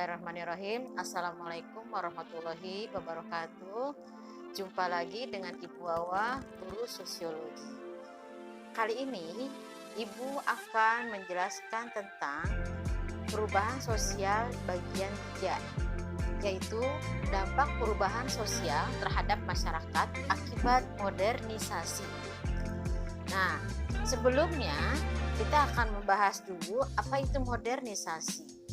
Bismillahirrahmanirrahim. Assalamualaikum warahmatullahi wabarakatuh. Jumpa lagi dengan Ibu Wawa, guru sosiologi. Kali ini Ibu akan menjelaskan tentang perubahan sosial bagian 3, yaitu dampak perubahan sosial terhadap masyarakat akibat modernisasi. Nah, sebelumnya kita akan membahas dulu apa itu modernisasi.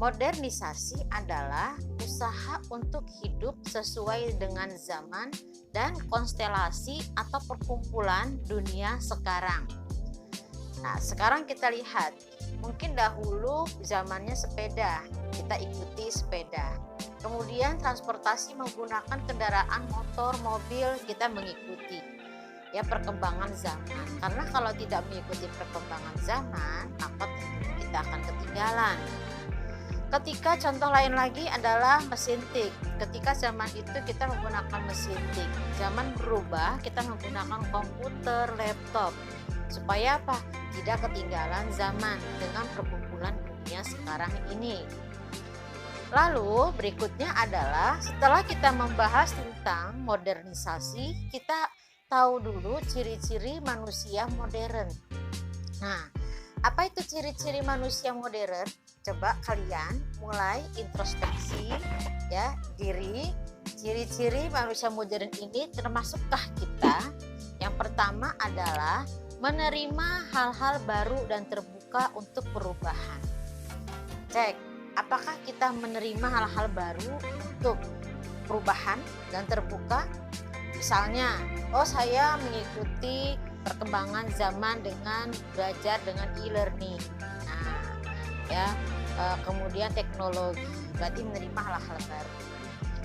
Modernisasi adalah usaha untuk hidup sesuai dengan zaman dan konstelasi atau perkumpulan dunia sekarang. Nah, sekarang kita lihat, mungkin dahulu zamannya sepeda, kita ikuti sepeda. Kemudian transportasi menggunakan kendaraan motor, mobil, kita mengikuti ya perkembangan zaman. Karena kalau tidak mengikuti perkembangan zaman, maka kita akan ketinggalan. Ketika contoh lain lagi adalah mesin tik. Ketika zaman itu kita menggunakan mesin tik, zaman berubah, kita menggunakan komputer, laptop. Supaya apa? Tidak ketinggalan zaman dengan perkumpulan dunia sekarang ini. Lalu berikutnya adalah setelah kita membahas tentang modernisasi, kita tahu dulu ciri-ciri manusia modern. Nah, apa itu ciri-ciri manusia modern? Coba kalian mulai introspeksi ya diri. Ciri-ciri manusia modern ini termasukkah kita? Yang pertama adalah menerima hal-hal baru dan terbuka untuk perubahan. Cek, apakah kita menerima hal-hal baru untuk perubahan dan terbuka? Misalnya, saya mengikuti perkembangan zaman dengan belajar dengan e-learning. Nah, ya, kemudian teknologi, berarti menerima hal-hal baru.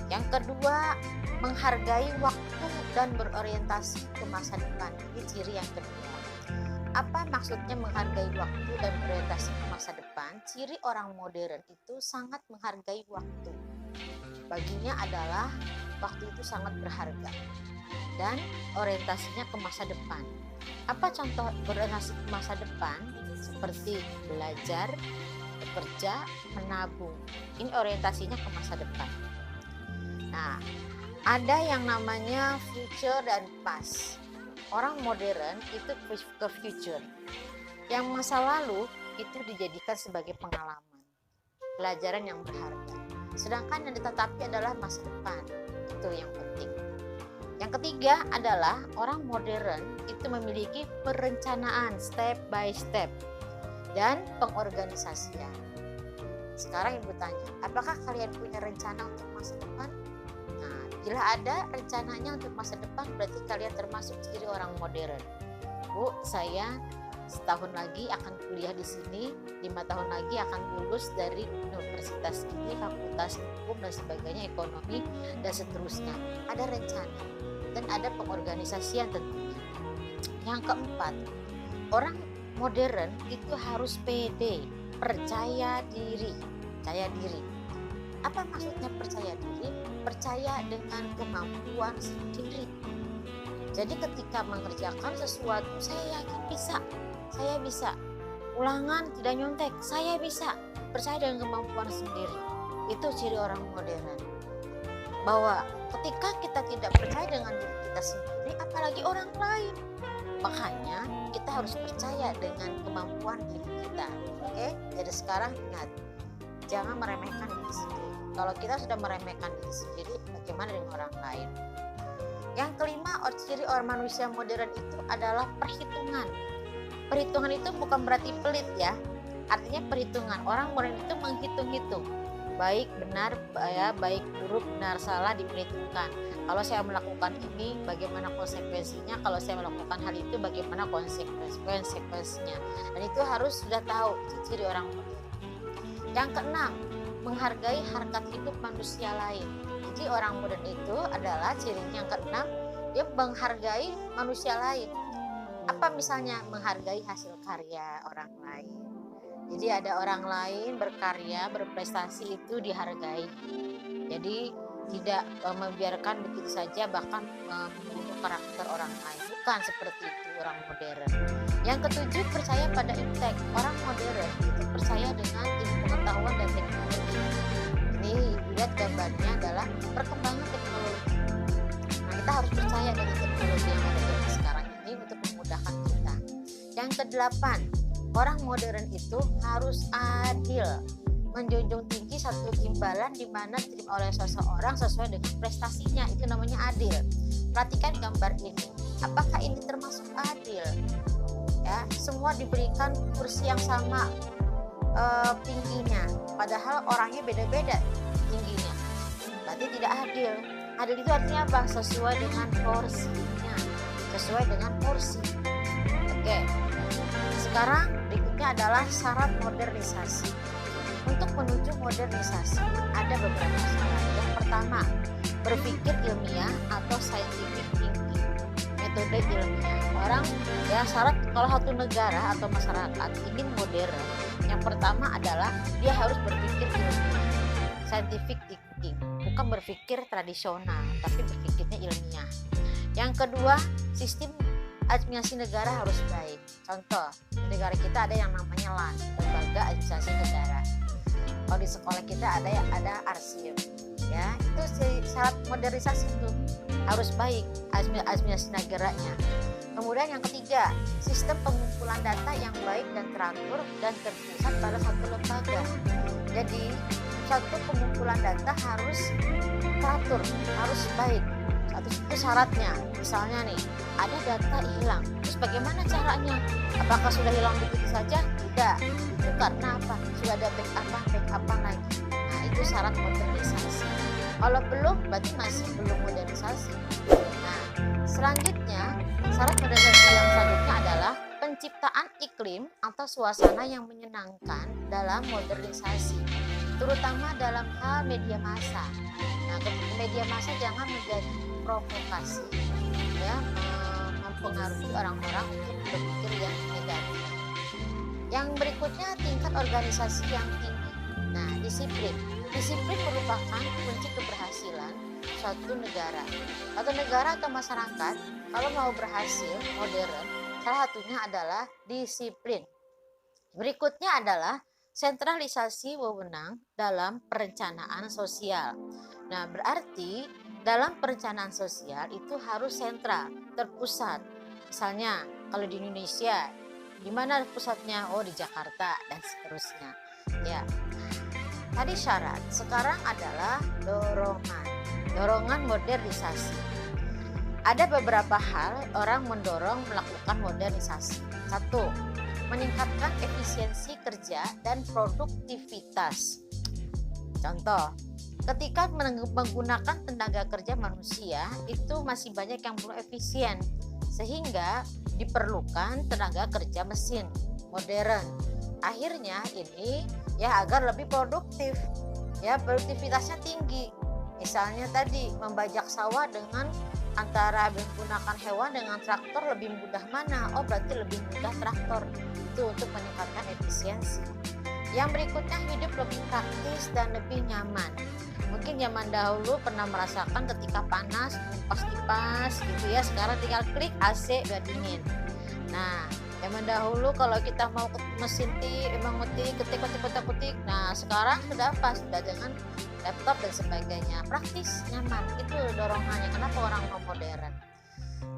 Yang kedua, menghargai waktu dan berorientasi ke masa depan. Ini ciri yang kedua. Apa maksudnya menghargai waktu dan berorientasi ke masa depan? Ciri orang modern itu sangat menghargai waktu. Baginya adalah waktu itu sangat berharga dan orientasinya ke masa depan. Apa contoh berorientasi ke masa depan? Seperti belajar, bekerja, menabung. Ini orientasinya ke masa depan. Nah, ada yang namanya future dan past. Orang modern itu ke future. Yang masa lalu itu dijadikan sebagai pengalaman, pelajaran yang berharga. Sedangkan yang ditetapi adalah masa depan. Itu yang penting. Yang ketiga adalah orang modern itu memiliki perencanaan step by step dan pengorganisasian. Sekarang Ibu tanya, apakah kalian punya rencana untuk masa depan? Nah, bila ada rencananya untuk masa depan, berarti kalian termasuk ciri orang modern. Bu, saya setahun lagi akan kuliah di sini, 5 tahun lagi akan lulus dari universitas ini, fakultas hukum dan sebagainya, ekonomi dan seterusnya. Ada rencana dan ada pengorganisasian tentunya. Yang keempat, orang modern itu harus pede, percaya diri. Percaya diri. Apa maksudnya percaya diri? Percaya dengan kemampuan sendiri. Jadi ketika mengerjakan sesuatu, saya yakin bisa. Saya bisa. Ulangan tidak nyontek, saya bisa. Percaya dengan kemampuan sendiri. Itu ciri orang modern. Bahwa ketika kita tidak percaya dengan diri kita sendiri, apalagi orang lain. Makanya kita harus percaya dengan kemampuan diri kita. Oke? Jadi sekarang ingat, jangan meremehkan diri sendiri. Kalau kita sudah meremehkan diri sendiri, bagaimana dengan orang lain? Yang kelima, ciri orang manusia modern itu adalah perhitungan. Perhitungan itu bukan berarti pelit ya. Artinya perhitungan. Orang modern itu menghitung-hitung. Baik benar, baik buruk, benar salah diperhitungkan. Kalau saya melakukan ini, bagaimana konsekuensinya? Kalau saya melakukan hal itu, bagaimana konsekuensinya? Dan itu harus sudah tahu ciri orang modern. Yang keenam, menghargai harkat hidup manusia lain. Jadi orang modern itu adalah cirinya yang keenam, dia menghargai manusia lain. Apa misalnya? Menghargai hasil karya orang lain. Jadi ada orang lain berkarya, berprestasi itu dihargai. Jadi tidak membiarkan begitu saja, bahkan membunuh karakter orang lain. Bukan seperti itu orang modern. Yang ketujuh, percaya pada iptek. Orang modern itu percaya dengan ilmu pengetahuan dan teknologi. Ini lihat gambarnya adalah perkembangan teknologi. Nah, kita harus percaya dengan teknologi yang ada di sekarang ini untuk memudahkan kita. Yang kedelapan, orang modern itu harus adil, menjunjung tinggi satu imbalan di mana diterima oleh seseorang sesuai dengan prestasinya. Itu namanya adil. Perhatikan gambar ini. Apakah ini termasuk adil? Ya, semua diberikan kursi yang sama tingginya, padahal orangnya beda-beda tingginya. Berarti tidak adil. Adil itu artinya apa? Sesuai dengan porsinya, sesuai dengan porsi. Oke. Sekarang berikutnya adalah syarat modernisasi. Untuk menuju modernisasi ada beberapa syarat. Yang pertama, berpikir ilmiah atau scientific thinking. Metode ilmiah. Orang ya syarat kalau satu negara atau masyarakat ingin modern, yang pertama adalah dia harus berpikir ilmiah, scientific thinking, bukan berpikir tradisional tapi berpikirnya ilmiah. Yang kedua, sistem administrasi negara harus baik. Contoh, di negara kita ada yang namanya LAN, lembaga administrasi negara. Kalau di sekolah kita ada arsip. Ya, itu syarat modernisasi itu harus baik administrasi negaranya. Kemudian yang ketiga, sistem pengumpulan data yang baik dan teratur dan terpusat pada satu lembaga. Jadi satu pengumpulan data harus teratur, harus baik. Itu syaratnya. Misalnya nih, ada data hilang. Terus bagaimana caranya? Apakah sudah hilang begitu saja? Tidak. Itu karena apa? Sudah ada backup lagi. Nah, itu syarat modernisasi. Kalau belum, berarti masih belum modernisasi. Nah, selanjutnya, syarat modernisasi yang selanjutnya adalah penciptaan iklim atau suasana yang menyenangkan dalam modernisasi, terutama dalam hal media massa. Nah, media massa jangan menjadi provokasi, ya, mempengaruhi orang-orang untuk berpikir yang negatif. Yang berikutnya, tingkat organisasi yang tinggi. Nah, disiplin. Disiplin merupakan kunci keberhasilan suatu negara. Atau negara atau masyarakat kalau mau berhasil modern, salah satunya adalah disiplin. Berikutnya adalah sentralisasi wewenang dalam perencanaan sosial. Nah, berarti dalam perencanaan sosial itu harus sentral, terpusat. Misalnya kalau di Indonesia, di mana pusatnya? Oh, di Jakarta dan seterusnya. Ya. Tadi syarat, sekarang adalah dorongan modernisasi. Ada beberapa hal orang mendorong melakukan modernisasi. Satu, meningkatkan efisiensi kerja dan produktivitas. Contoh, ketika menggunakan tenaga kerja manusia itu masih banyak yang belum efisien, sehingga diperlukan tenaga kerja mesin modern. Akhirnya ini ya agar lebih produktif, ya produktivitasnya tinggi. Misalnya tadi membajak sawah dengan antara menggunakan hewan dengan traktor lebih mudah mana? Oh, berarti lebih mudah traktor. Itu untuk meningkatkan efisiensi. Yang berikutnya, hidup lebih praktis dan lebih nyaman. Mungkin zaman dahulu pernah merasakan ketika panas pas kipas gitu ya, sekarang tinggal klik AC udah dingin. Nah, zaman dahulu kalau kita mau ke mesin emang ketik, nah sekarang sudah pas, sudah dengan laptop dan sebagainya, praktis, nyaman. Itu dorongannya kenapa orang mau modern.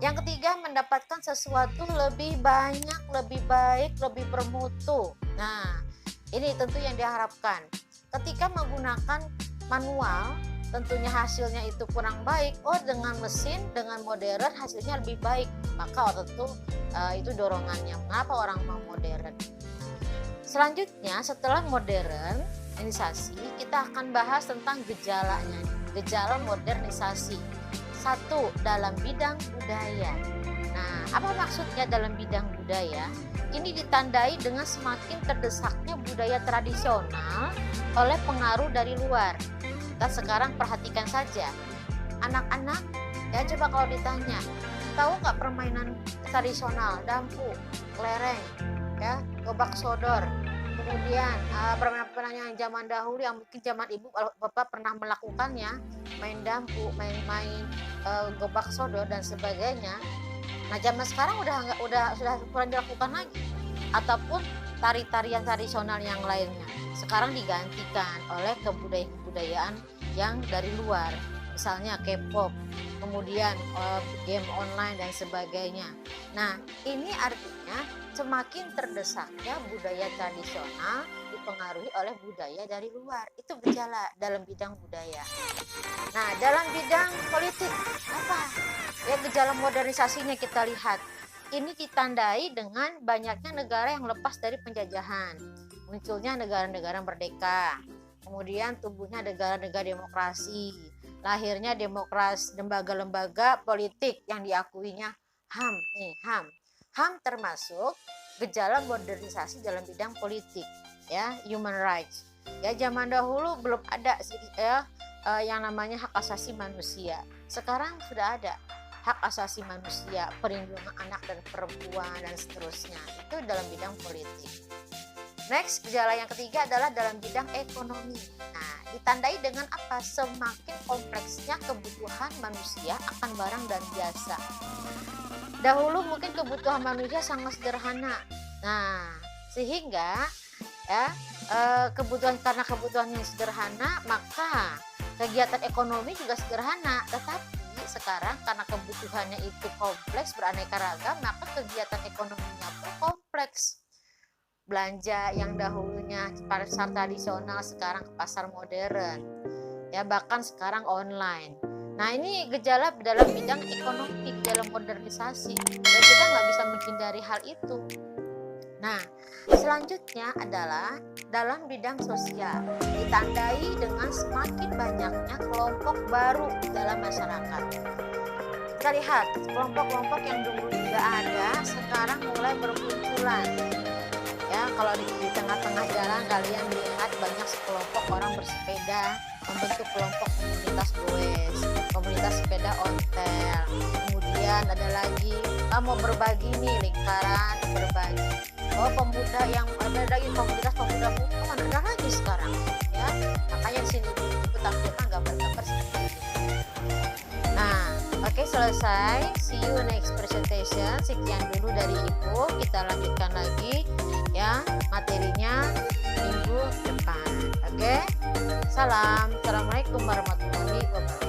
Yang ketiga, mendapatkan sesuatu lebih banyak, lebih baik, lebih bermutu. Nah, ini tentu yang diharapkan. Ketika menggunakan manual, tentunya hasilnya itu kurang baik. Oh, dengan mesin, dengan modern hasilnya lebih baik. Maka tentu itu dorongannya. Mengapa orang mau modern? Selanjutnya, setelah modernisasi, kita akan bahas tentang gejalanya. Gejala modernisasi. Satu, dalam bidang budaya. Nah, apa maksudnya dalam bidang budaya? Ini ditandai dengan semakin terdesaknya budaya tradisional oleh pengaruh dari luar. Kita sekarang perhatikan saja, anak-anak ya, coba kalau ditanya, tahu nggak permainan tradisional, dampu, kelereng, ya, gobak sodor, kemudian permainan-permainan yang zaman dahulu yang mungkin zaman ibu bapak pernah melakukannya, main dampu, main gobak sodor dan sebagainya. Nah, zaman sekarang sudah kurang dilakukan lagi. Ataupun tari-tarian tradisional yang lainnya. Sekarang digantikan oleh kebudayaan yang dari luar. Misalnya K-pop, kemudian game online dan sebagainya. Nah, ini artinya semakin terdesaknya budaya tradisional dipengaruhi oleh budaya dari luar. Itu gejala dalam bidang budaya. Nah, dalam bidang politik apa? Ya, gejala modernisasinya kita lihat. Ini ditandai dengan banyaknya negara yang lepas dari penjajahan, munculnya negara-negara merdeka, kemudian tumbuhnya negara-negara demokrasi, lahirnya demokrasi, lembaga-lembaga politik yang diakuinya HAM. HAM termasuk gejala modernisasi dalam bidang politik, ya, human rights. Ya, zaman dahulu belum ada yang namanya hak asasi manusia. Sekarang sudah ada hak asasi manusia, perlindungan anak dan perempuan dan seterusnya. Itu dalam bidang politik. Next, gejala yang ketiga adalah dalam bidang ekonomi. Nah, ditandai dengan apa? Semakin kompleksnya kebutuhan manusia akan barang dan jasa. Dahulu mungkin kebutuhan manusia sangat sederhana. Nah, sehingga karena kebutuhan yang sederhana, maka kegiatan ekonomi juga sederhana. Tetapi sekarang karena kebutuhannya itu kompleks, beraneka ragam, maka kegiatan ekonominya pun kompleks. Belanja yang dahulunya pasar tradisional sekarang ke pasar modern, ya, bahkan sekarang online. Nah, ini gejala dalam bidang ekonomi, dalam modernisasi, dan kita nggak bisa menghindari hal itu. Nah, selanjutnya adalah dalam bidang sosial, ditandai dengan semakin banyaknya kelompok baru dalam masyarakat. Kita lihat kelompok-kelompok yang dulu juga ada, sekarang mulai bermunculan. Ya, kalau di tengah-tengah jalan kalian lihat banyak sekelompok orang bersepeda membentuk kelompok komunitas goes, komunitas sepeda ontel. Kemudian ada lagi mau berbagi nih, lingkaran berbagi. Oh, pemuda yang ada lagi komunitas pemuda mutuan, ada lagi sekarang, ya. Makanya di sini kita tampilkan gambar-gambar seperti ini. Nah, oke, selesai. See you next presentation. Sekian dulu dari Ibu. Kita lanjutkan lagi, ya, materinya minggu depan. Oke. Salam. Assalamualaikum warahmatullahi wabarakatuh.